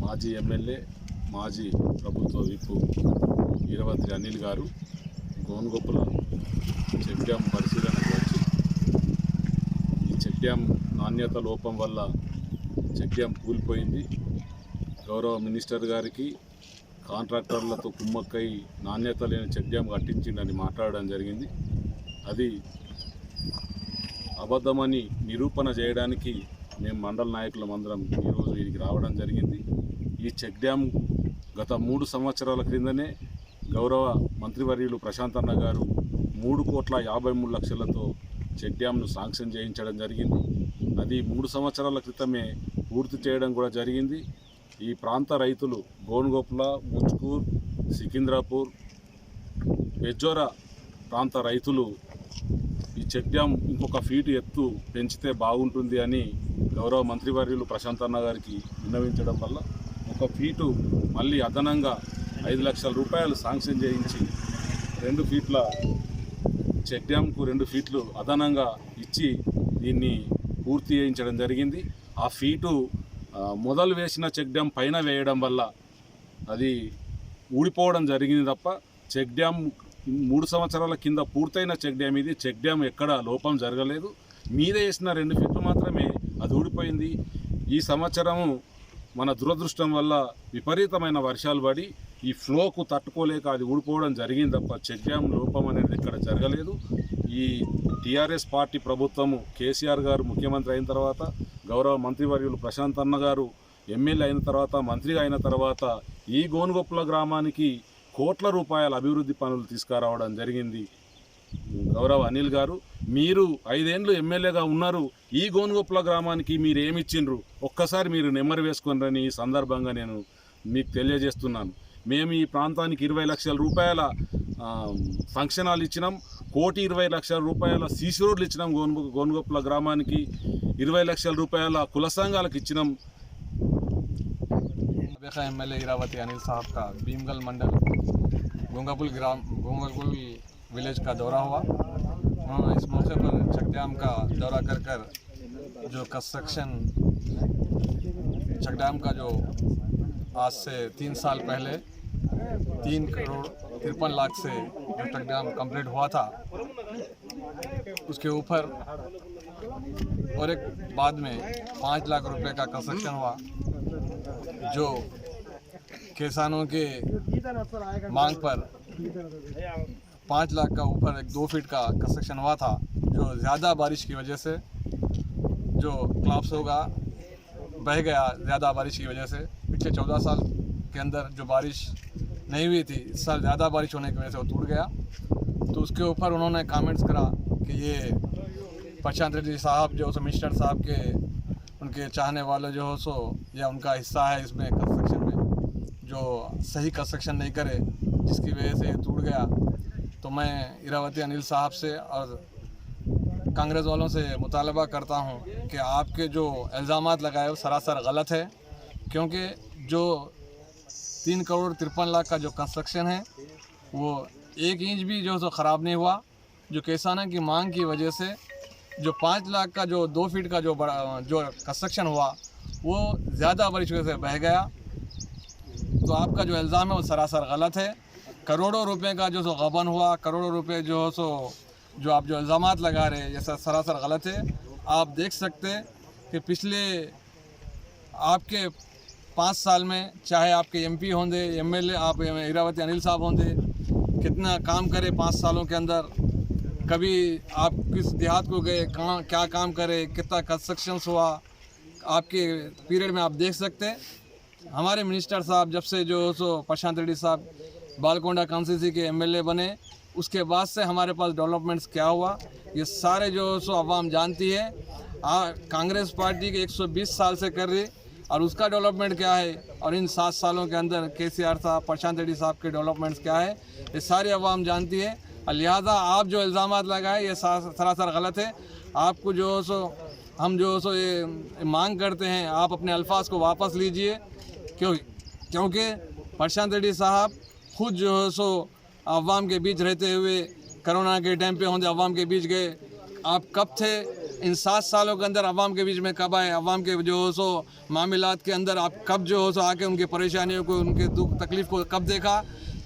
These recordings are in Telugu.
మాజీ ఎమ్మెల్యే మాజీ ప్రభుత్వ విప్పు ఇరవతి అనిల్ గారు గోనుగొప్పుల చెక్ డ్యామ్ పరిశీలనకు వచ్చి ఈ చెక్ డ్యామ్ నాణ్యత లోపం వల్ల చెక్ డ్యామ్ కూలిపోయింది. గౌరవ మినిస్టర్ గారికి కాంట్రాక్టర్లతో కుమ్మక్కై నాణ్యత లేని చెక్ డ్యామ్ కట్టించిందని మాట్లాడడం జరిగింది. అది అబద్ధమని నిరూపణ చేయడానికి మేము మండల నాయకులమందరం ఈరోజు వీరికి రావడం జరిగింది. ఈ చెక్ డ్యామ్ గత 3 సంవత్సరాల క్రిందనే గౌరవ మంత్రివర్యులు ప్రశాంత్ అన్న గారు 3,53,00,000తో చెక్ డ్యామ్ను శాంక్షన్ చేయించడం జరిగింది. అది 3 సంవత్సరాల క్రితమే పూర్తి చేయడం కూడా జరిగింది. ఈ ప్రాంత రైతులు గోనుగొప్పుల, ముచ్కూర్, సికింద్రాపూర్, బెజ్జోరా ప్రాంత రైతులు ఈ చెక్ డ్యామ్ ఇంకొక ఫీటు ఎత్తు పెంచితే బాగుంటుంది అని గౌరవ మంత్రివర్యులు ప్రశాంత్ అన్న గారికి విన్నవించడం వల్ల 1 ఫీటు మళ్ళీ అదనంగా 5 లక్షల రూపాయలు శాంక్షన్ చేయించి 2 ఫీట్ల చెక్ డ్యామ్కు 2 ఫీట్లు అదనంగా ఇచ్చి దీన్ని పూర్తి చేయించడం జరిగింది. ఆ ఫీటు మొదలు వేసిన చెక్ డ్యామ్ పైన వేయడం వల్ల అది ఊడిపోవడం జరిగింది తప్ప చెక్ డ్యామ్ 3 సంవత్సరాల కింద పూర్తయిన చెక్ డ్యామ్ ఇది. చెక్ డ్యామ్ ఎక్కడ లోపం జరగలేదు. మీద వేసిన 2 ఫీట్లు మాత్రమే అది ఊడిపోయింది. ఈ సంవత్సరము మన దురదృష్టం వల్ల విపరీతమైన వర్షాలు పడి ఈ ఫ్లోకు తట్టుకోలేక అది ఊడిపోవడం జరిగింది తప్ప చెక్ డ్యామ్ లోపం అనేది ఇక్కడ జరగలేదు. ఈ టీఆర్ఎస్ పార్టీ ప్రభుత్వము కేసీఆర్ గారు ముఖ్యమంత్రి అయిన తర్వాత, గౌరవ మంత్రివర్యులు ప్రశాంత్ అన్న గారు ఎమ్మెల్యే అయిన తర్వాత, మంత్రిగా అయిన తర్వాత ఈ గోనుగొప్పుల గ్రామానికి కోట్ల రూపాయల అభివృద్ధి పనులు తీసుకురావడం జరిగింది. గౌరవ అనిల్ గారు, మీరు 5 ఏళ్ళు ఎమ్మెల్యేగా ఉన్నారు. ఈ గోనుగొప్పుల గ్రామానికి మీరు ఏమిచ్చిండ్రు ఒక్కసారి మీరు నెమ్మరు వేసుకున్నారని ఈ సందర్భంగా నేను మీకు తెలియజేస్తున్నాను. మేము ఈ ప్రాంతానికి 20 లక్షల రూపాయల ఫంక్షన్ హాల్ ఇచ్చినాం. 1,20,00,000 రూపాయల సీసీ రోడ్లు ఇచ్చినాం. గోనుగొప్పుల గ్రామానికి 20 లక్షల రూపాయల కుల సంఘాలకు ఇచ్చినాం. एमएलए इरावती अनिल साहब का भीमगल मंडल गोंगपुल विलेज का दौरा हुआ। उन्होंने इस मौके पर चेक डैम का दौरा कर जो कंस्ट्रक्शन चेक डैम का जो आज से 3 साल पहले 3,53,00,000 से जो चेक डैम कंप्लीट हुआ था उसके ऊपर और एक बाद में 5 लाख रुपए का कंस्ट्रक्शन हुआ जो किसानों के मांग पर 5 लाख का ऊपर एक 2 फीट का कंस्ट्रक्शन हुआ था। जो ज़्यादा बारिश की वजह से जो क्लाप्स होगा बह गया, ज़्यादा बारिश की वजह से पिछले 14 साल के अंदर जो बारिश नहीं हुई थी, इस साल ज़्यादा बारिश होने की वजह से वो टूट गया। तो उसके ऊपर उन्होंने कमेंट्स करा कि ये प्रशांत रेड्डी साहब जो सो मिनिस्टर साहब के उनके चाहने वाले जो हो सो या उनका हिस्सा है इसमें कंस्ट्रक्शन में, जो सही कंस्ट्रक्शन नहीं करे जिसकी वजह से टूट गया। तो मैं इरावती अनिल साहब से और कांग्रेस वालों से मुतालबा करता हूं कि आपके जो इल्ज़ामात लगाए वो सरासर गलत है, क्योंकि जो 3,53,00,000 का जो कंस्ट्रक्शन है वो 1 इंच भी जो सो ख़राब नहीं हुआ। जो किसानों की मांग की वजह से जो 5 लाख का जो 2 फीट का जो कंस्ट्रक्शन हुआ वो ज़्यादा बारिश की वजह से बह गया। तो आपका जो इल्ज़ाम है वो सरासर गलत है। करोड़ों रुपए का जो सो गबन हुआ, करोड़ों रुपए जो सो जो आप जो इल्ज़ामात लगा रहे हैं ये सरासर गलत है। आप देख सकते हैं कि पिछले आपके 5 साल में चाहे आपके एमपी होंगे, एमएलए आप इरावती अनिल साहब होंगे, कितना काम करे 5 सालों के अंदर। कभी आप किस देहात को गए, कहाँ क्या काम करे, कितना कंस्ट्रक्शन हुआ, आपके पीरियड में आप देख सकते हैं। हमारे मिनिस्टर साहब जब से जो सो प्रशांत रेड्डी साहब बालकोंडा कॉन्स्टिट्यूंसी के एमएलए बने उसके बाद से हमारे पास डेवलपमेंट्स क्या हुआ ये सारे जो सो अवाम जानती है। कांग्रेस पार्टी के 120 साल से कर रही और उसका डेवलपमेंट क्या है और इन 7 सालों के अंदर केसीआर साहब, प्रशांत रेड्डी साहब के डेवलपमेंट्स क्या है ये सारी अवाम जानती है। लिहाजा आप जो इल्ज़ामात लगाए ये सरासर गलत है। आपको जो सो हम जो सो ये मांग करते हैं आप अपने अल्फाज को वापस लीजिए, क्योंकि प्रशांत रेड्डी साहब खुद जो सो अवाम के बीच रहते हुए कोरोना के टाइम पे होंगे अवाम के बीच गए। आप कब थे इन 7 सालों के अंदर अवाम के बीच में कब आए, अवाम के जो हो सो मामलात के अंदर आप कब जो हो सो आके उनकी परेशानियों को, उनके दुख तकलीफ़ को कब देखा।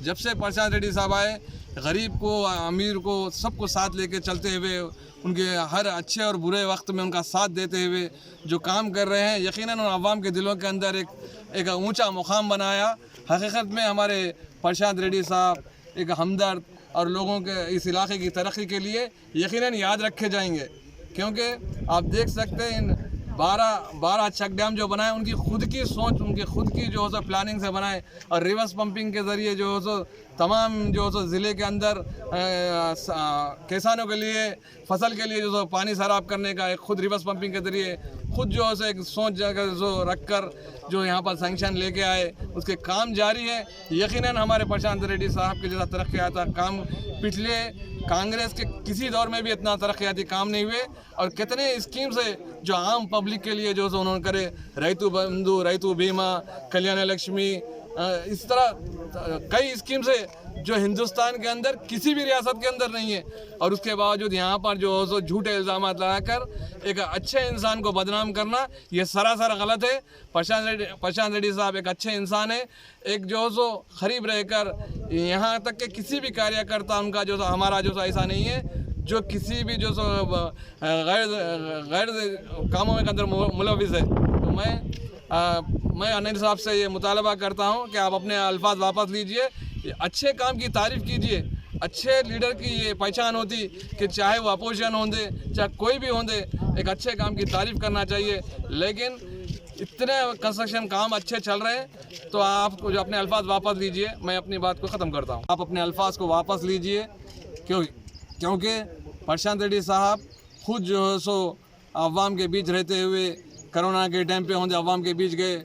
जब से प्रशांत रेड्डी साहब आए, गरीब को, अमीर को, सबको साथ लेके चलते हुए, उनके हर अच्छे और बुरे वक्त में उनका साथ देते हुए जो काम कर रहे हैं, यकीनन उन अवाम के दिलों के अंदर एक ऊंचा मुकाम बनाया। हकीकत में हमारे प्रशांत रेड्डी साहब एक हमदर्द और लोगों के इस इलाके की तरक्की के लिए यकीनन याद रखे जाएंगे, क्योंकि आप देख सकते हैं इन 12 चेक डैम जो बनाए उनकी खुद की सोच, उनकी खुद की जो है प्लानिंग से बनाए, और रिवर्स पंपिंग के ज़रिए जो है तमाम जो है ज़िले के अंदर किसानों के लिए, फसल के लिए जो पानी सराब करने का एक खुद रिवर्स पंपिंग के ज़रिए खुद जो है एक सोच जो रख कर जो यहाँ पर सैंक्शन लेके आए, उसके काम जारी है। यकीनन हमारे प्रशांत रेड्डी साहब के जैसा तरक्याता काम पिछले कांग्रेस के किसी दौर में भी इतना तरक्याती काम नहीं हुए, और कितने स्कीम से जो आम पब्लिक के लिए जो उन्होंने करे, रैतु बंधु, रैतु बीमा, कल्याण लक्ष्मी, इस तरह कई स्कीम से जो हिंदुस्तान के अंदर किसी भी रियासत के अंदर नहीं है, और उसके बावजूद यहाँ पर जो सो झूठे इल्ज़ाम लगाकर एक अच्छे इंसान को बदनाम करना, ये सरासर गलत है। प्रशांत रेड्डी साहब एक अच्छे इंसान है, एक जो सो खरीब रहकर यहाँ तक के किसी भी कार्यकर्ता उनका जो हमारा जो ऐसा नहीं है जो किसी भी जो गैर कामों के अंदर मुलविस है। तो मैं अनिल साहब से ये मुतालबा करता हूँ कि आप अपने अल्फाज वापस लीजिए, अच्छे काम की तारीफ़ कीजिए। अच्छे लीडर की ये पहचान होती कि चाहे वो अपोजिशन होंगे, चाहे कोई भी होंगे, एक अच्छे काम की तारीफ़ करना चाहिए। लेकिन इतने कंस्ट्रक्शन काम अच्छे चल रहे हैं तो आप जो अपने अल्फाज वापस लीजिए। मैं अपनी बात को ख़त्म करता हूँ, आप अपने अल्फाज को वापस लीजिए, क्योंकि प्रशांत रेड्डी साहब खुद जो है सो अवाम के बीच रहते हुए, कोरोना के टाइम पे होंगे अवाम के बीच गए।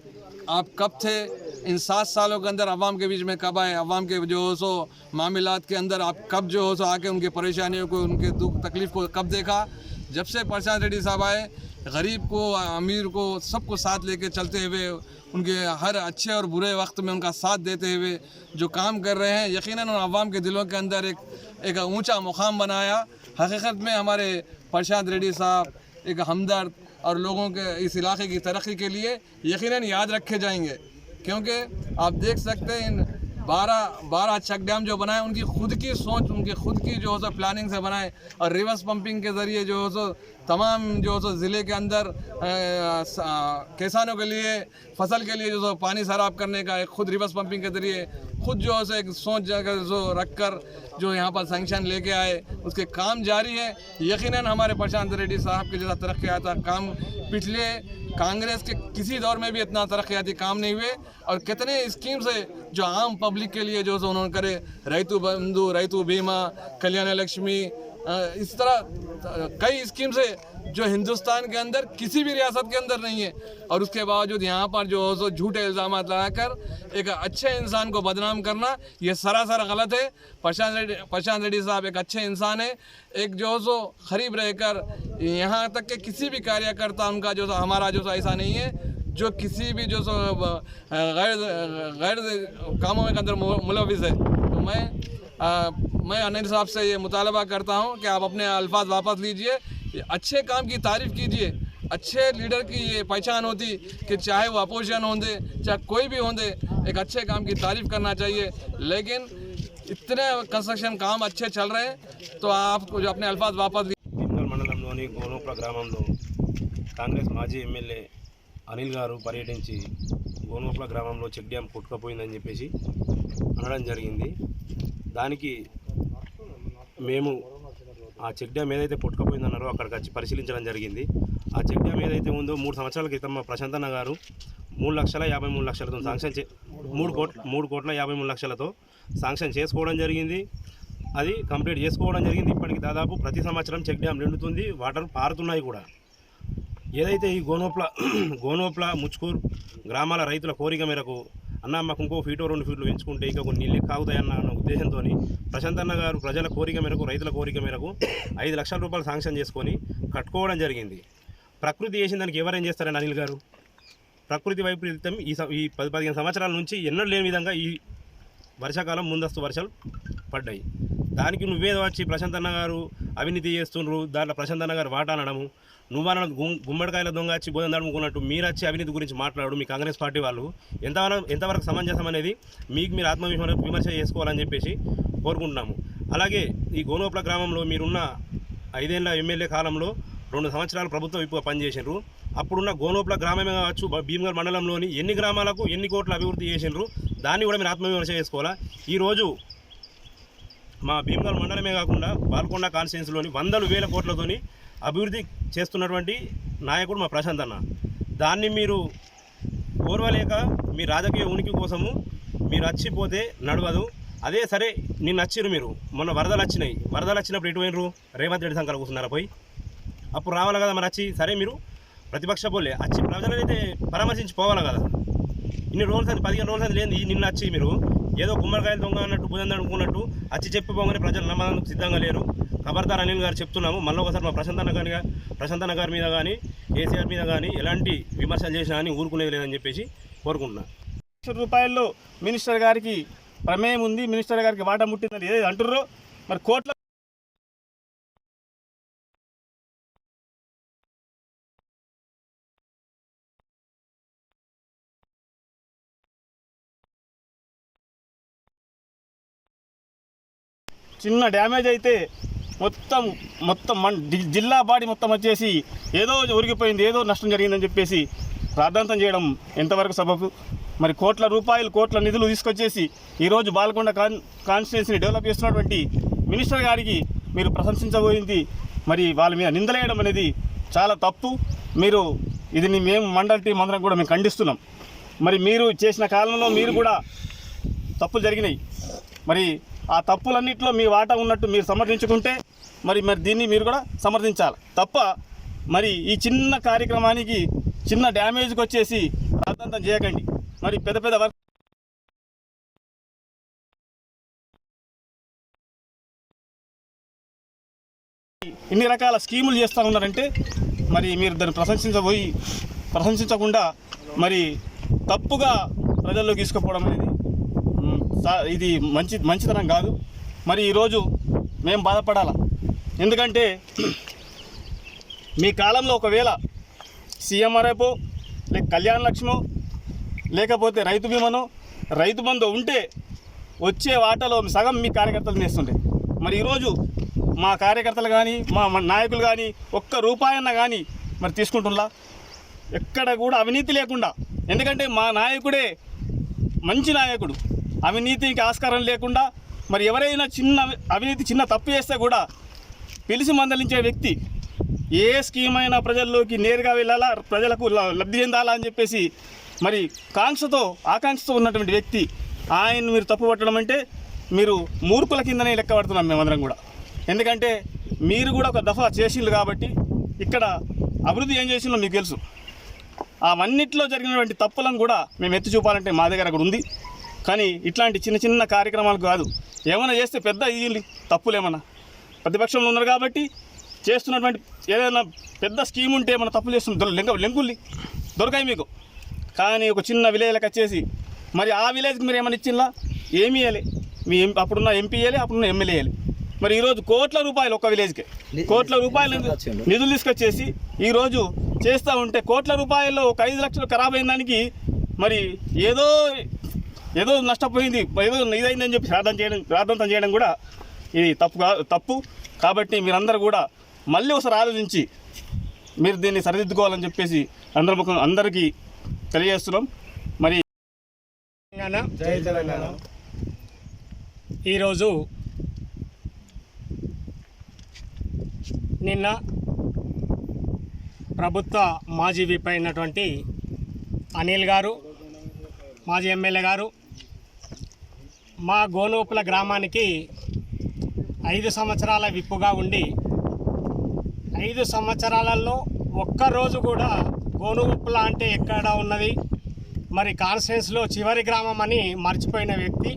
आप कब थे इन 7 सालों के अंदर, अवाम के बीच में कब आए, अवाम के जो हो सो मामलात के अंदर आप कब जो हो सो आके उनकी परेशानियों को, उनके दुख तकलीफ़ को कब देखा। जब से प्रशांत रेड्डी साहब आए, गरीब को, अमीर को, सबको साथ लेके चलते हुए, उनके हर अच्छे और बुरे वक्त में उनका साथ देते हुए जो काम कर रहे हैं, यकीनन उन अवाम के दिलों के अंदर एक ऊंचा मुकाम बनाया। हकीकत में हमारे प्रशांत रेड्डी साहब एक हमदर्द और लोगों के इस इलाके की तरक्की के लिए यकीनन याद रखे जाएंगे, क्योंकि आप देख सकते हैं इन 12 चेक डैम जो बनाए उनकी खुद की सोच, उनकी खुद की जो है प्लानिंग से बनाए, और रिवर्स पंपिंग के ज़रिए जो है तमाम जो है ज़िले के अंदर किसानों के लिए, फसल के लिए जो पानी सराब करने का एक खुद रिवर्स पंपिंग के ज़रिए खुद जो है एक सोच जो रख कर जो यहाँ पर सैंक्शन लेके आए, उसके काम जारी है। यकीनन हमारे प्रशांत रेड्डी साहब के जैसा तरक्याता काम पिछले कांग्रेस के किसी दौर में भी इतना तरक्याती काम नहीं हुए, और कितने स्कीम से जो आम पब्लिक के लिए जो उन्होंने करे, रैतु बंधु, रैतु बीमा, कल्याण लक्ष्मी, इस तरह कई स्कीम से जो हिंदुस्तान के अंदर किसी भी रियासत के अंदर नहीं है, और उसके बावजूद यहाँ पर जो सो झूठे इल्ज़ाम लगाकर एक अच्छे इंसान को बदनाम करना, ये सरासर गलत है। प्रशांत रेड्डी साहब एक अच्छे इंसान है, एक जो सो खरीब रहकर यहाँ तक के किसी भी कार्यकर्ता उनका जो हमारा जो ऐसा नहीं है जो किसी भी जो गैर कामों के अंदर मुलविस है। तो मैं अनिल साहब से ये मुतालबा करता हूँ कि आप अपने अल्फाज वापस लीजिए, अच्छे काम की तारीफ़ कीजिए। अच्छे लीडर की ये पहचान होती कि चाहे वो अपोजिशन होंगे, चाहे कोई भी होंगे, एक अच्छे काम की तारीफ़ करना चाहिए। लेकिन इतने कंस्ट्रक्शन काम अच्छे चल रहे हैं तो आप जो अपने अल्फाज वापस భీమ్గల్ మండలంలోని గోనోప్ల గ్రామంలో కాంగ్రెస్ మాజీ ఎమ్మెల్యే అనిల్ గారు పర్యటించి గోనోప్ల గ్రామంలో చెక్ డ్యామ్ కొట్టుకుపోయిందని చెప్పేసి అనడం జరిగింది. దానికి మేము ఆ చెక్ డ్యామ్ ఏదైతే కొట్టుకుపోయిందన్నారో అక్కడికి వచ్చి పరిశీలించడం జరిగింది. ఆ చెక్ డ్యామ్ ఏదైతే ఉందో 3 సంవత్సరాల క్రితం మా ప్రశాంత్ అన్న గారు 3,53,00,000తో శాంక్షన్ 3,53,00,000తో శాంక్షన్ చేసుకోవడం జరిగింది. అది కంప్లీట్ చేసుకోవడం జరిగింది. ఇప్పటికి దాదాపు ప్రతి సంవత్సరం చెక్ డ్యామ్ నిండుతుంది, వాటర్ పారుతున్నాయి కూడా. ఏదైతే ఈ గోనోప్ల ముచ్కూర్ గ్రామాల రైతుల కోరిక మేరకు అన్న మాకు ఇంకో ఫీటో 2 ఫీట్లు పెంచుకుంటే ఇంకా కొన్ని నీళ్ళు కాగుతాయన్న ఉద్దేశంతో ప్రశాంత్ అన్న గారు ప్రజల కోరిక మేరకు, రైతుల కోరిక మేరకు 5 లక్షల రూపాయలు శాంక్షన్ చేసుకొని కట్టుకోవడం జరిగింది. ప్రకృతి చేసిన దానికి ఎవరేం చేస్తారని అనిల్ గారు, ప్రకృతి వైపరీత్యం ఈ 10-15 సంవత్సరాల నుంచి ఎన్నడూ లేని విధంగా ఈ వర్షాకాలం ముందస్తు వర్షాలు పడ్డాయి. దానికి నువ్వేదో వచ్చి ప్రశాంత్ అన్న గారు అవినీతి చేస్తుండ్రు, దాంట్లో ప్రశాంత్ అన్న గారు వాటా అనడము, నువ్వన్న గుమ్మడికాయల దొంగ వచ్చి బోధన అనుకున్నట్టు మీరు వచ్చి అవినీతి గురించి మాట్లాడు మీ కాంగ్రెస్ పార్టీ వాళ్ళు ఎంతవరకు సమంజసం అనేది మీకు మీరు విమర్శ చేసుకోవాలని చెప్పేసి కోరుకుంటున్నాము. అలాగే ఈ గోనోప్ల గ్రామంలో మీరున్న 5 ఏళ్ల ఎమ్మెల్యే కాలంలో 2 సంవత్సరాలు ప్రభుత్వం విప్పుగా పనిచేసినారు. అప్పుడున్న గోనోప్ల గ్రామమే కావచ్చు, భీమగల్ మండలంలోని ఎన్ని గ్రామాలకు ఎన్ని కోట్ల అభివృద్ధి చేసినారు, దాన్ని కూడా మీరు ఆత్మవిమర్శ చేసుకోవాలా. ఈరోజు మా భీమగల్ మండలమే కాకుండా బాల్కొండ కాన్స్టిట్యున్సీలోని వందల వేల కోట్లతోని అభివృద్ధి చేస్తున్నటువంటి నాయకుడు మా ప్రశాంత్ అన్న. దాన్ని మీరు ఓర్వలేక మీ రాజకీయ ఉనికి కోసము మీరు వచ్చిపోతే నడవదు. అదే సరే నిన్న వచ్చిరు మీరు, మొన్న వరదలు వచ్చినప్పుడు ఎటు పోయినరు? రేవంత్ రెడ్డి సంకలు కూర్చున్నారా పోయి? అప్పుడు రావాలి కదా మరి వచ్చి. సరే మీరు ప్రతిపక్ష పోలే వచ్చి ప్రజలనైతే పరామర్శించి పోవాలి కదా. ఇన్ని రోజులు 15 రోజులు లేదు, నిన్న వచ్చి మీరు ఏదో గుమ్మడికాయలు దొంగ అన్నట్టు బుధంది అనుకున్నట్టు వచ్చి చెప్పిపోగానే ప్రజలు నమ్మడానికి సిద్ధంగా లేరు. ఖబర్దార్ అనిల్ గారు చెప్తున్నాము. మళ్ళీ ఒకసారి మా ప్రశాంత్ అన్న గారి మీద కానీ కేసీఆర్ మీద కానీ ఎలాంటి విమర్శలు చేసినా కానీ ఊరుకునేది లేదని చెప్పేసి కోరుకుంటున్నాను. రూపాయల్లో మినిస్టర్ గారికి ప్రమేయం ఉంది, మినిస్టర్ గారికి వాటా ముట్టిందని ఏదైతే అంటుర్రో మరి కోట్ల చిన్న డ్యామేజ్ అయితే మొత్తం జిల్లా బాడీ మొత్తం వచ్చేసి ఏదో ఉరిగిపోయింది, ఏదో నష్టం జరిగిందని చెప్పేసి ప్రార్థాంతం చేయడం ఎంతవరకు సబబు? మరి కోట్ల నిధులు తీసుకొచ్చేసి ఈరోజు బాల్కొండ కాన్స్టిట్యున్సీని డెవలప్ చేస్తున్నటువంటి మినిస్టర్ గారికి మీరు ప్రశంసించబోయింది మరి వాళ్ళ మీద నిందలేయడం అనేది చాలా తప్పు. ఇది మేము మండల టీం అందరం కూడా మేము ఖండిస్తున్నాం. మరి మీరు చేసిన కాలంలో మీరు కూడా తప్పులు జరిగినాయి. మరి ఆ తప్పులన్నింటిలో మీ వాటా ఉన్నట్టు మీరు సమర్థించుకుంటే మరి దీన్ని మీరు కూడా సమర్థించాలి తప్ప మరి ఈ చిన్న కార్యక్రమానికి చిన్న డ్యామేజ్కి వచ్చేసి ప్రార్థాంతం చేయకండి. మరి పెద్ద వర్క్ ఇన్ని రకాల స్కీములు చేస్తూ ఉన్నారంటే మరి మీరు దాన్ని ప్రశంసించకుండా మరి తప్పుగా ప్రజల్లోకి తీసుకుపోవడం అనేది ఇది మంచితనం కాదు. మరి ఈరోజు మేము బాధపడాలా, ఎందుకంటే మీ కాలంలో ఒకవేళ సీఎంఆర్ఎఫో లేక కళ్యాణ లక్ష్మో లేకపోతే రైతు బీమానో రైతు బంధు ఉంటే వచ్చే వాటాలో సగం మీ కార్యకర్తలు నేస్తుండే. మరి ఈరోజు మా కార్యకర్తలు కానీ మా నాయకులు కానీ ఒక్క రూపాయన్న కానీ మరి తీసుకుంటున్నా ఎక్కడ కూడా అవినీతి లేకుండా. ఎందుకంటే మా నాయకుడే మంచి నాయకుడు, అవినీతికి ఆస్కారం లేకుండా. మరి ఎవరైనా చిన్న తప్పు చేస్తే కూడా పిలిచి మందలించే వ్యక్తి. ఏ స్కీమ్ అయినా ప్రజల్లోకి నేరుగా వెళ్ళాలా, ప్రజలకు లబ్ధి చెందాలా అని చెప్పేసి మరి ఆకాంక్షతో ఉన్నటువంటి వ్యక్తి. ఆయన మీరు తప్పు పట్టడం అంటే మీరు మూర్ఖుల కిందనే లెక్క పడుతున్నాం మేమందరం కూడా. ఎందుకంటే మీరు కూడా ఒక దఫా చేసిండ్రు కాబట్టి ఇక్కడ అభివృద్ధి ఏం చేసిందో మీకు తెలుసు. అవన్నిట్లో జరిగినటువంటి తప్పులను కూడా మేము ఎత్తి చూపాలంటే మా దగ్గర కూడా ఉంది. కానీ ఇట్లాంటి చిన్న కార్యక్రమాలు కాదు, ఏమైనా చేస్తే పెద్ద ఇది తప్పులు ఏమన్నా ప్రతిపక్షంలో ఉన్నారు కాబట్టి చేస్తున్నటువంటి ఏదైనా పెద్ద స్కీమ్ ఉంటే మన తప్పులు చేస్తున్న లెంకుల్ని దొరకాయి మీకు. కానీ ఒక చిన్న విలేజ్లకు వచ్చేసి మరి ఆ విలేజ్కి మీరు ఏమైనా ఇచ్చిందా? ఏమీ ఇవ్వాలి. మీ అప్పుడున్న ఎంపీ ఇవ్వాలి, అప్పుడున్న ఎమ్మెల్యే ఇవ్వాలి. మరి ఈరోజు కోట్ల రూపాయలు ఒక విలేజ్కి కోట్ల రూపాయలు నిధులు తీసుకొచ్చేసి ఈరోజు చేస్తూ ఉంటే కోట్ల రూపాయల్లో ఒక 5 లక్షలు ఖరాబ్ అయిన దానికి మరి ఏదో నష్టపోయింది, ఏదో ఇదైందని చెప్పి ప్రార్థన చేయడం కూడా ఇది తప్పు. కాబట్టి మీరందరూ కూడా మళ్ళీ ఒకసారి ఆలోచించి మీరు దీన్ని సరిదిద్దుకోవాలని చెప్పేసి అందరికీ తెలియజేస్తున్నాం. మరి జై తెలంగాణ. ఈరోజు నిన్న ప్రభుత్వ మాజీ విప్ అయినటువంటి అనిల్ గారు, మాజీ ఎమ్మెల్యే గారు మా గోనోపుల గ్రామానికి 5 సంవత్సరాల విప్పుగా ఉండి 5 సంవత్సరాలలో ఒక్కరోజు కూడా గోనోపుల అంటే ఎక్కడ ఉన్నది, మరి కాన్స్టిట్యున్సీలో చివరి గ్రామం అని మర్చిపోయిన వ్యక్తి.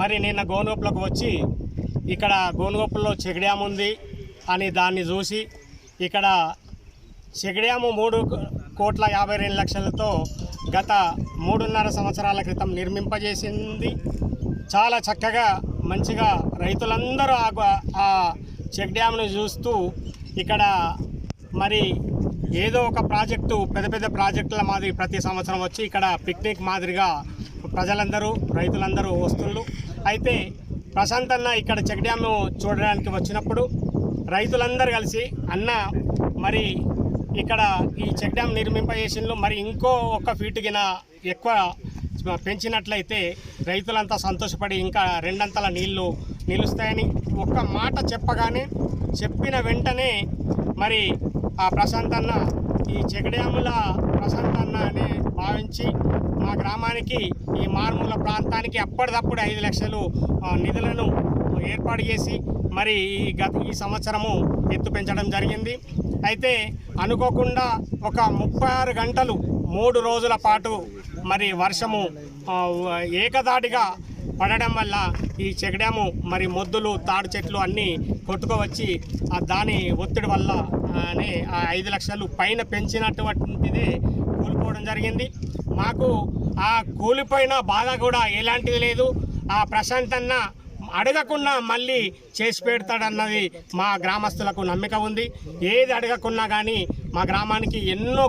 మరి నిన్న గోనోపులకు వచ్చి ఇక్కడ గోనోపుల్లో చెక్ డ్యామ్ ఉంది అని దాన్ని చూసి ఇక్కడ చెక్ డ్యాము 3,52,00,000తో గత 3.5 సంవత్సరాల క్రితం నిర్మింపజేసింది. చాలా చక్కగా మంచిగా రైతులందరూ ఆ చెక్ డ్యామ్ను చూస్తూ ఇక్కడ మరి ఏదో ఒక ప్రాజెక్టు పెద్ద పెద్ద ప్రాజెక్టుల మాదిరి ప్రతి సంవత్సరం వచ్చి ఇక్కడ పిక్నిక్ మాదిరిగా ప్రజలందరూ రైతులందరూ వస్తున్నారు. అయితే ప్రశాంత్ అన్న ఇక్కడ చెక్ డ్యామ్ను చూడడానికి వచ్చినప్పుడు రైతులందరూ కలిసి అన్న మరి ఇక్కడ ఈ చెక్ డ్యామ్ నిర్మింపజేసినలో మరి ఇంకో 1 ఫీటుగిన ఎక్కువ పెంచినట్లయితే రైతులంతా సంతోషపడి ఇంకా 2 అంతల నీళ్లు నిలుస్తాయని ఒక్క మాట చెప్పగానే చెప్పిన వెంటనే మరి ఆ ప్రశాంత్ అన్న ఈ చెక్ డ్యాముల ప్రశాంత్ అన్న అని భావించి మా గ్రామానికి ఈ మారుమూల ప్రాంతానికి అప్పటిదప్పుడు 5 లక్షలు నిధులను ఏర్పాటు చేసి మరి ఈ సంవత్సరము ఎత్తు పెంచడం జరిగింది. అయితే అనుకోకుండా ఒక 36 గంటలు 3 రోజుల పాటు మరి వర్షము ఏకదాటిగా పడడం వల్ల ఈ చెక్ డ్యాము మరి మొద్దులు తాడు చెట్లు అన్నీ కొట్టుకోవచ్చి దాని ఒత్తిడి వల్ల ఆ 5 లక్షలు పైన పెంచినటువంటిదే కూలిపోవడం జరిగింది. మాకు ఆ కూలిపోయిన బాధ కూడా ఎలాంటిది లేదు. ఆ ప్రశాంత్ అన్న అడగకుండా మళ్ళీ చేసి పెడతాడన్నది మా గ్రామస్తులకు నమ్మిక ఉంది. ఏది అడగకున్నా కానీ మా గ్రామానికి ఎన్నో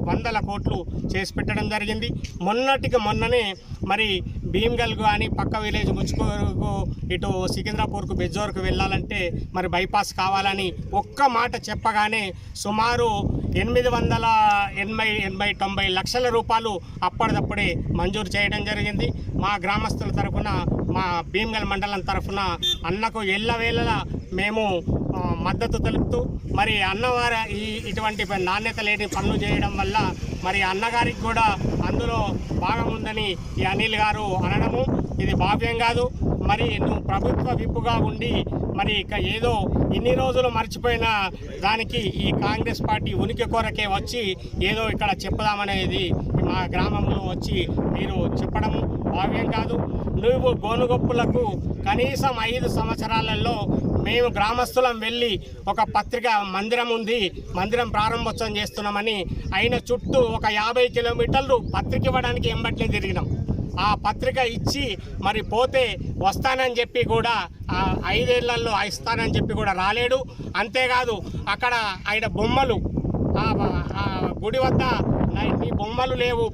100 కోట్లు చేసి పెట్టడం జరిగింది. మొన్ననే మరి భీమ్గల్ కానీ పక్క విలేజ్ ముచ్చుకోరుకు ఇటు సికింద్రాపూర్కు బెజ్జోర్కు వెళ్ళాలంటే మరి బైపాస్ కావాలని ఒక్క మాట చెప్పగానే సుమారు 880-90 లక్షల రూపాయలు అప్పటిదప్పుడే మంజూరు చేయడం జరిగింది. మా గ్రామస్తుల తరఫున మా భీమ్గల్ మండలం తరఫున అన్నకు ఎల్లవేళలా మేము మద్దతు తెలుపుతూ మరి అన్నవారి ఇటువంటి నాణ్యత లేని పనులు చేయడం వల్ల మరి అన్నగారికి కూడా అందులో భాగం ఉందని ఈ అనిల్ గారు అనడము ఇది భావ్యం కాదు. మరి నువ్వు ప్రభుత్వ విప్పుగా ఉండి మరి ఇక ఏదో ఇన్ని రోజులు మర్చిపోయిన దానికి ఈ కాంగ్రెస్ పార్టీ ఉనికి కొరకే వచ్చి ఏదో ఇక్కడ చెప్పుదామనేది మా గ్రామంలో వచ్చి మీరు చెప్పడము భావ్యం కాదు. నువ్వు గోనుగొప్పులకు కనీసం 5 సంవత్సరాలలో మేము గ్రామస్తులం వెళ్ళి ఒక పత్రిక మందిరం ఉంది, మందిరం ప్రారంభోత్సవం చేస్తున్నామని అయిన చుట్టూ ఒక 50 కిలోమీటర్లు పత్రిక ఇవ్వడానికి ఎంబట్లే తిరిగినాం. ఆ పత్రిక ఇచ్చి మరి పోతే వస్తానని చెప్పి కూడా 5 ఏళ్లలో ఇస్తానని చెప్పి కూడా రాలేడు. అంతేకాదు అక్కడ ఆయన బొమ్మలు గుడి వద్ద నీ బొమ్మలు లేవు,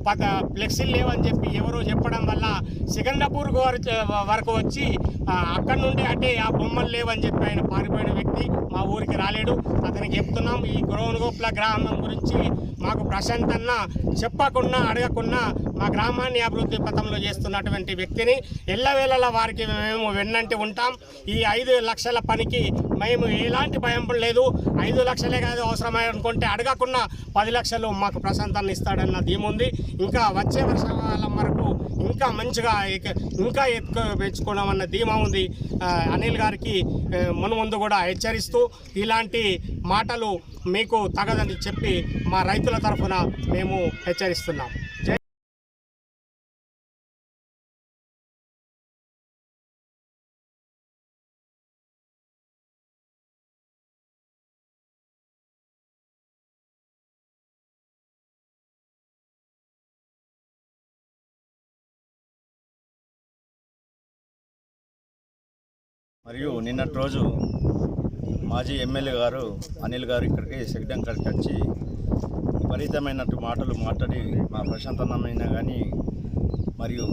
ఫ్లెక్సీలు లేవని చెప్పి ఎవరో చెప్పడం వల్ల సికింద్రాపూర్ వరకు వచ్చి అక్కడి నుండి అంటే ఆ బొమ్మలు లేవని చెప్పి ఆయన పారిపోయిన వ్యక్తి మా ఊరికి రాలేడు. అతనికి చెప్తున్నాం ఈ గోనుగొప్ల గ్రామం గురించి మాకు ప్రశాంత్ అన్న చెప్పకుండా అడగకుండా మా గ్రామాన్ని అభివృద్ధి పథంలో చేస్తున్నటువంటి వ్యక్తిని ఎల్లవేళలా వారికి మేము వెన్నంటి ఉంటాం. ఈ 5 లక్షల పనికి మేము ఎలాంటి భయం లేదు. 5 లక్షలే కాదు, అవసరమై అనుకుంటే అడగకుండా 10 లక్షలు మాకు ప్రశాంత్ అన్న ఇస్తాడన్న ధీముంది. ఇంకా వచ్చే వర్షాకాలం వరకు ఇంకా మంచిగా ఇంకా పెంచుకున్నామన్న ధీమా ఉంది. అనిల్ గారికి మున్ముందు కూడా హెచ్చరిస్తూ ఇలాంటి మాటలు మీకు తగదని చెప్పి మా రైతుల తరఫున మేము హెచ్చరిస్తున్నాం. మరియు నిన్నటి రోజు మాజీ ఎమ్మెల్యే గారు అనిల్ గారు ఇక్కడికి చెక్ డ్యామ్ కాడికి వచ్చి విపరీతమైనట్టు మాటలు మాట్లాడి మా ప్రశాంత్ అన్న మీద కానీ మరియు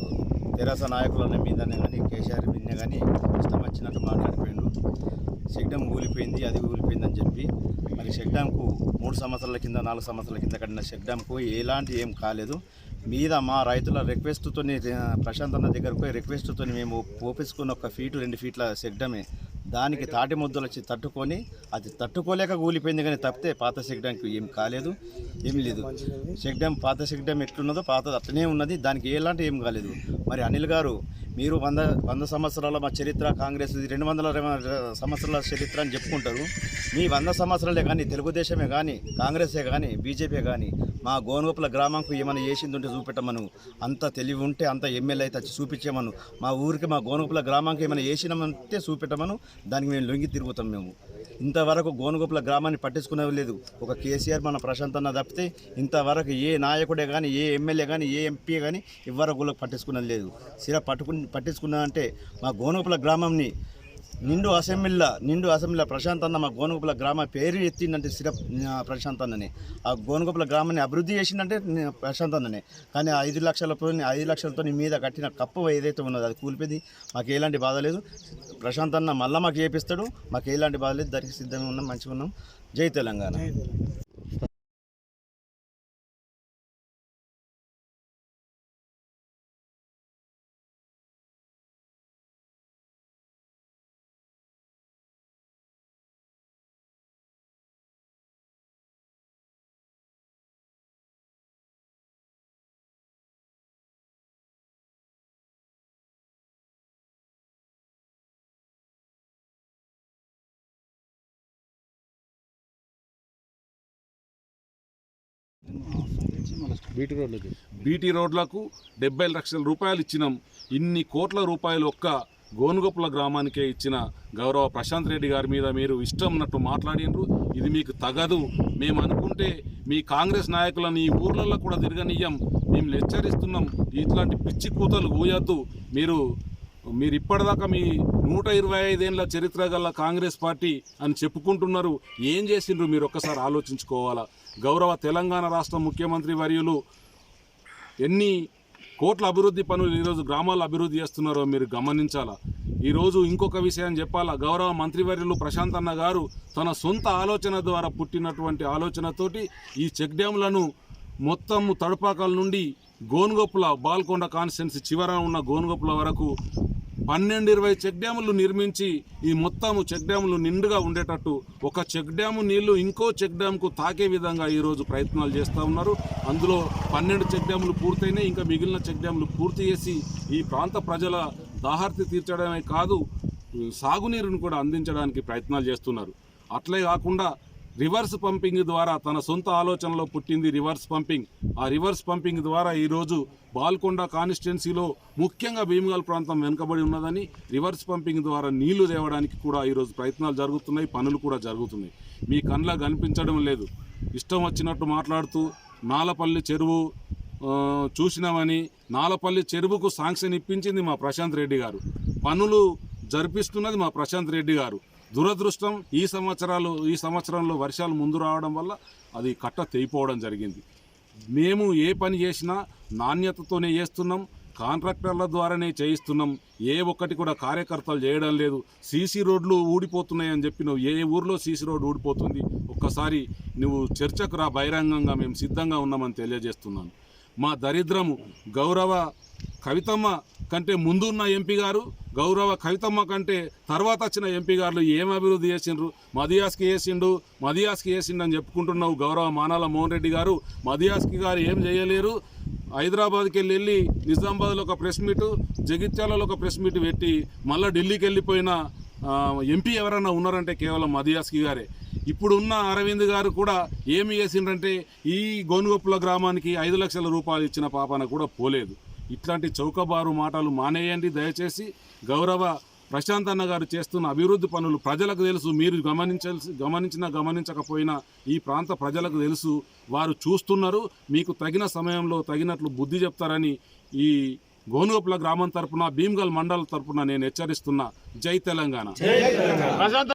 తెరాస నాయకుల మీదనే కానీ కేసీఆర్ మీద కానీ ఇష్టం వచ్చినట్టు మాట్లాడిపోయిండు. చెక్ డ్యామ్ ఊలిపోయింది, అది ఊలిపోయిందని చెప్పి మరి చెక్ డ్యామ్కు 3 సంవత్సరాల కింద 4 సంవత్సరాల కింద కట్టిన చెక్ డ్యామ్కు ఎలాంటి ఏం కాలేదు. మీద మా రైతుల రిక్వెస్ట్తో ప్రశాంత్ అన్న దగ్గరకు పోయి రిక్వెస్ట్తో మేము ఓపించుకున్న 1 ఫీటు 2 ఫీట్ల చెక్ డ్యామే దానికి తాటి ముద్దలు వచ్చి తట్టుకొని అది తట్టుకోలేక కూలిపోయింది. కానీ తప్పితే పాత చెక్ డ్యామ్కి ఏం కాలేదు, ఏం లేదు. చెక్ డ్యామ్ పాత చెక్ డ్యామ్ ఎట్లున్నదో పాత అట్లనే ఉన్నది, దానికి ఎలాంటి ఏం కాలేదు. మరి అనిల్ గారు మీరు 100 సంవత్సరాల మా చరిత్ర కాంగ్రెస్ 200 సంవత్సరాల చరిత్ర అని చెప్పుకుంటారు. మీ 100 సంవత్సరాలే కానీ తెలుగుదేశమే కానీ కాంగ్రెసే కానీ బీజేపీ కానీ మా గోనుగొప్ల గ్రామంకు ఏమైనా చేసింది ఉంటే చూపెట్టమను. అంత తెలివి ఉంటే అంత ఎమ్మెల్యే అయితే చూపించేమను. మా ఊరికి మా గోనుగొప్ల గ్రామానికి ఏమైనా చేసినామంటే చూపెట్టమను. దానికి మేము లొంగి తిరుగుతాం. మేము ఇంతవరకు గోనుగొప్ల గ్రామాన్ని పట్టించుకునేవి లేదు. ఒక కేసీఆర్ మన ప్రశాంత్ అన్న తప్పితే ఇంతవరకు ఏ నాయకుడే కానీ ఏ ఎమ్మెల్యే కానీ ఏ ఎంపీ కానీ ఇవ్వరకు పట్టించుకున్నది లేదు. సిరా పట్టించుకున్నా అంటే మా గోనుగొప్ల గ్రామంని నిండు అసెంబ్లీలో ప్రశాంత్ అన్న మా గోనుగోపుల గ్రామ పేరు ఎత్తిందంటే ప్రశాంత్ అన్ననే. ఆ గోనుగోపుల గ్రామాన్ని అభివృద్ధి చేసిందంటే ప్రశాంత్ అన్ననే. కానీ 5 లక్షలతో మీద కట్టిన కప్పు ఏదైతే ఉన్నదో అది కూలిపోయింది. మాకు ఎలాంటి బాధ లేదు. ప్రశాంత్ అన్న మళ్ళీ మాకు చేపిస్తాడు. మాకు ఎలాంటి బాధ లేదు. దానికి సిద్ధంగా ఉన్నాం, మంచిగా ఉన్నాం. జై తెలంగాణ. బీటీ రోడ్లకు 70 లక్షల రూపాయలు ఇచ్చినాం. ఇన్ని కోట్ల రూపాయలు ఒక్క గోనుగోపుల గ్రామానికే ఇచ్చిన గౌరవ ప్రశాంత్ రెడ్డి గారి మీద మీరు ఇష్టం ఉన్నట్టు మాట్లాడినరు. ఇది మీకు తగదు. మేము అనుకుంటే మీ కాంగ్రెస్ నాయకులను ఈ ఊర్లలో కూడా తిరగనీయం. మేము హెచ్చరిస్తున్నాం, ఇట్లాంటి పిచ్చి కూతలు ఊయొద్దు. మీరు ఇప్పటిదాకా మీ 125 ఏళ్ళ చరిత్ర గల కాంగ్రెస్ పార్టీ అని చెప్పుకుంటున్నారు. ఏం చేసిండ్రు మీరు ఒక్కసారి ఆలోచించుకోవాలా. గౌరవ తెలంగాణ రాష్ట్ర ముఖ్యమంత్రి వర్యులు ఎన్ని కోట్ల అభివృద్ధి పనులు ఈరోజు గ్రామాల్లో అభివృద్ధి చేస్తున్నారో మీరు గమనించాలా. ఈరోజు ఇంకొక విషయం చెప్పాలా. గౌరవ మంత్రివర్యులు ప్రశాంత్ అన్న గారు తన సొంత ఆలోచన ద్వారా పుట్టినటువంటి ఆలోచనతోటి ఈ చెక్ డ్యాములను మొత్తం తడుపాకల నుండి గోనుగోపుల బాల్కొండ కాన్స్టిట్యున్సీ చివర ఉన్న గోనుగోపుల వరకు 12-20 చెక్ డ్యాములు నిర్మించి ఈ మొత్తం చెక్ డ్యాములు నిండుగా ఉండేటట్టు ఒక చెక్ డ్యాము నీళ్లు ఇంకో చెక్ డ్యాముకు తాకే విధంగా ఈరోజు ప్రయత్నాలు చేస్తూ ఉన్నారు. అందులో 12 చెక్ డ్యాములు పూర్తయినాయి. ఇంకా మిగిలిన చెక్ డ్యాములు పూర్తి చేసి ఈ ప్రాంత ప్రజల దాహార్తి తీర్చడమే కాదు, సాగునీరును కూడా అందించడానికి ప్రయత్నాలు చేస్తున్నారు. అట్లే కాకుండా రివర్స్ పంపింగ్ ద్వారా తన సొంత ఆలోచనలో పుట్టింది రివర్స్ పంపింగ్. ఆ రివర్స్ పంపింగ్ ద్వారా ఈరోజు బాల్కొండ కాన్స్టిట్యున్సీలో ముఖ్యంగా భీమగల్ ప్రాంతం వెనుకబడి ఉన్నదని రివర్స్ పంపింగ్ ద్వారా నీళ్లు తేవడానికి కూడా ఈరోజు ప్రయత్నాలు జరుగుతున్నాయి, పనులు కూడా జరుగుతున్నాయి. మీ కళ్ళ కనిపించడం లేదు. ఇష్టం వచ్చినట్టు మాట్లాడుతూ నాలపల్లి చెరువు చూసినామని, నాలపల్లి చెరువుకు శాంక్షన్ ఇప్పించింది మా ప్రశాంత్ రెడ్డి గారు, పనులు జరిపిస్తున్నది మా ప్రశాంత్ రెడ్డి గారు. దురదృష్టం ఈ సంవత్సరంలో వర్షాలు ముందు రావడం వల్ల అది కట్ట తెగిపోవడం జరిగింది. మేము ఏ పని చేసినా నాణ్యతతోనే చేస్తున్నాం, కాంట్రాక్టర్ల ద్వారానే చేయిస్తున్నాం. ఏ ఒక్కటి కూడా కార్యకర్తలు చేయడం లేదు. సీసీ రోడ్లు ఊడిపోతున్నాయని చెప్పి నువ్వు ఏ ఊర్లో సీసీ రోడ్డు ఊడిపోతుంది ఒక్కసారి నువ్వు చర్చకు రా, బహిరంగంగా మేము సిద్ధంగా ఉన్నామని తెలియజేస్తున్నాను. మా దరిద్రము గౌరవ కవితమ్మ కంటే ముందున్న ఎంపీ గారు, గౌరవ కవితమ్మ కంటే తర్వాత వచ్చిన ఎంపీ గారు ఏం అభివృద్ధి చేసిండ్రు. మదియాస్కి వేసిండు అని చెప్పుకుంటున్నావు గౌరవ మానాల మోహన్ రెడ్డి గారు. మదియాస్కి గారు ఏం చేయలేరు. హైదరాబాద్కి వెళ్ళి నిజామాబాద్లో ఒక ప్రెస్ మీటు, జగిత్యాలలో ఒక ప్రెస్ మీట్ పెట్టి మళ్ళీ ఢిల్లీకి వెళ్ళిపోయిన ఎంపీ ఎవరైనా ఉన్నారంటే కేవలం మదియాస్కి గారే. ఇప్పుడున్న అరవింద్ గారు కూడా ఏమి చేసిండ్రంటే ఈ గోనుగోపుల గ్రామానికి 5 లక్షల రూపాయలు ఇచ్చిన పాపన కూడా పోలేదు. ఇట్లాంటి చౌకబారు మాటలు మానేయండి దయచేసి. గౌరవ ప్రశాంత్ అన్న గారు చేస్తున్న అభివృద్ధి పనులు ప్రజలకు తెలుసు. మీరు గమనించకపోయినా ఈ ప్రాంత ప్రజలకు తెలుసు. వారు చూస్తున్నారు. మీకు తగిన సమయంలో తగినట్లు బుద్ధి చెప్తారని ఈ గోనుగోపుల గ్రామం తరపున, భీమగల్ మండలం తరపున నేను హెచ్చరిస్తున్నా. జై తెలంగాణ.